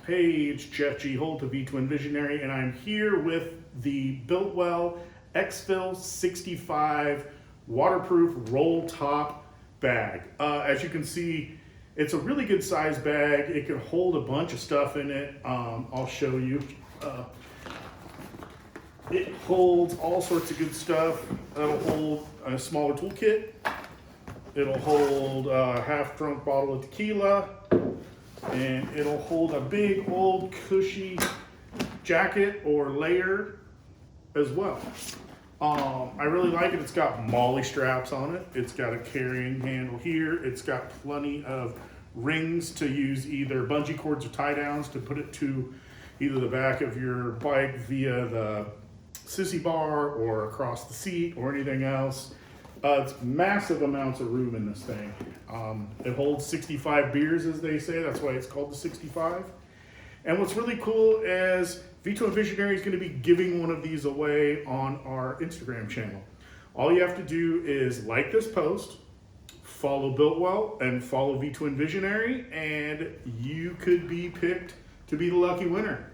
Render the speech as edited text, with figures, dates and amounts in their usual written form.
Hey, it's Jeff G. Holt of V-twin Visionary, and I'm here with the Biltwell Exfil 65 waterproof roll top bag. As you can see, it's a really good size bag. It can hold a bunch of stuff in it. I'll show you. It holds all sorts of good stuff. It'll hold a smaller toolkit. It'll hold a half-drunk bottle of tequila. And it'll hold a big old Cushy jacket or layer as well. I really like it. It's got MOLLE straps on it. It's got a carrying handle here. It's got plenty of rings to use either bungee cords or tie downs to put it to either the back of your bike via the sissy bar or across the seat or anything else. It's massive amounts of room in this thing. It holds 65 beers, as they say. That's why it's called the 65. And what's really cool is V-twin Visionary is going to be giving one of these away on our Instagram channel. All you have to do is like this post, follow Biltwell, and follow V-twin Visionary, and you could be picked to be the lucky winner.